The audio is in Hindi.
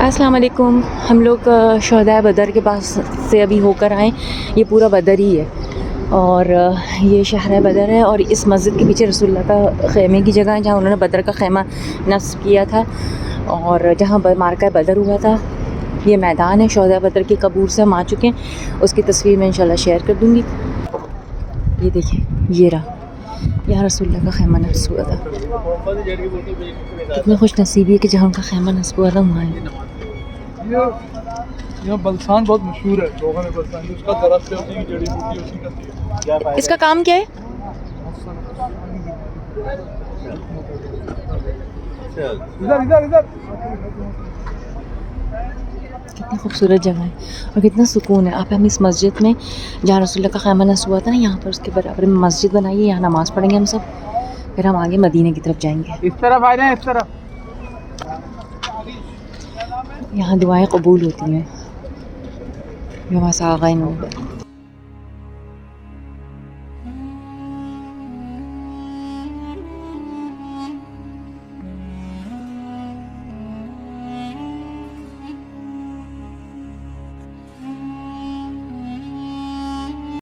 अस्सलाम वालेकुम। हम लोग शहदाए बदर के पास से अभी होकर आए। ये पूरा बदर ही है और ये शहर बदर है और इस मस्जिद के पीछे रसूलुल्लाह का ख़ैमे की जगह है जहाँ उन्होंने बदर का ख़ैमा नस्ब किया था और जहाँ मार्का बदर हुआ था। ये मैदान है शहदाए बदर के कबूर से हम आ चुके हैं। उसकी तस्वीर मैं इंशाल्लाह शेयर कर दूँगी। ये देखिए, ये रहा, यहाँ रसूलुल्लाह का ख़ैमा नस्ब हुआ था। कितनी खुश नसीबी है कि जहाँ उनका ख़ैमा नस्ब हुआ था वहाँ है। यहाँ बलसान बहुत मशहूर है। लोगों ने बलसान उसका दरख्त है, उसी की जड़ी बूटी उसी का तेल। इसका काम क्या है? इधर इधर इधर कितनी खूबसूरत जगह है और कितना सुकून है। आप हम इस मस्जिद में जहाँ रसूलुल्लाह का ख़ैमा नस्ब हुआ था ना, यहाँ पर उसके बराबर में मस्जिद बनाई है। यहाँ नमाज़ पढ़ेंगे हम सब, फिर हम आगे मदीने की तरफ जाएंगे। इस तरफ आ जाए, इस तरफ। यहाँ दुआएं कबूल होती हैं। ये वहाँ से आ गए लोग।